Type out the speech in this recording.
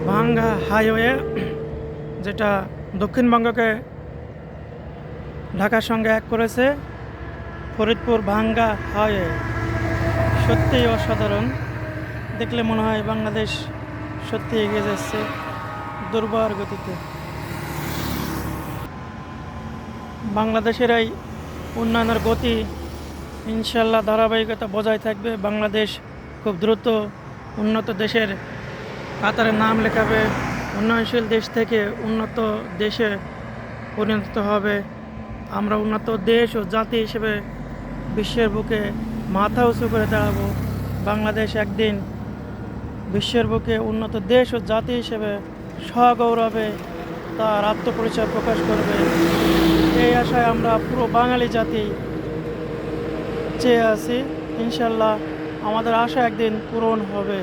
ভাঙ্গা হাইওয়ে, যেটা দক্ষিণবঙ্গকে ঢাকার সঙ্গে এক করেছে। ফরিদপুর ভাঙ্গা হাইওয়ে সত্যিই অসাধারণ। দেখলে মনে হয় বাংলাদেশ সত্যি এগিয়ে যাচ্ছে দুর্বার গতিতে। বাংলাদেশের এই উন্নয়নের গতি ইনশাল্লাহ ধারাবাহিকতা বজায় থাকবে। বাংলাদেশ খুব দ্রুত উন্নত দেশের কাতারে নাম লেখাবে। উন্নয়নশীল দেশ থেকে উন্নত দেশে পরিণত হবে। আমরা উন্নত দেশ ও জাতি হিসেবে বিশ্বের বুকে মাথা উঁচু করে দাঁড়াবো। বাংলাদেশ একদিন বিশ্বের বুকে উন্নত দেশ ও জাতি হিসেবে সগৌরবে তার আত্মপরিচয় প্রকাশ করবে। এই আশায় আমরা পুরো বাঙালি জাতি চেয়ে আছি। ইনশাল্লাহ আমাদের আশা একদিন পূরণ হবে।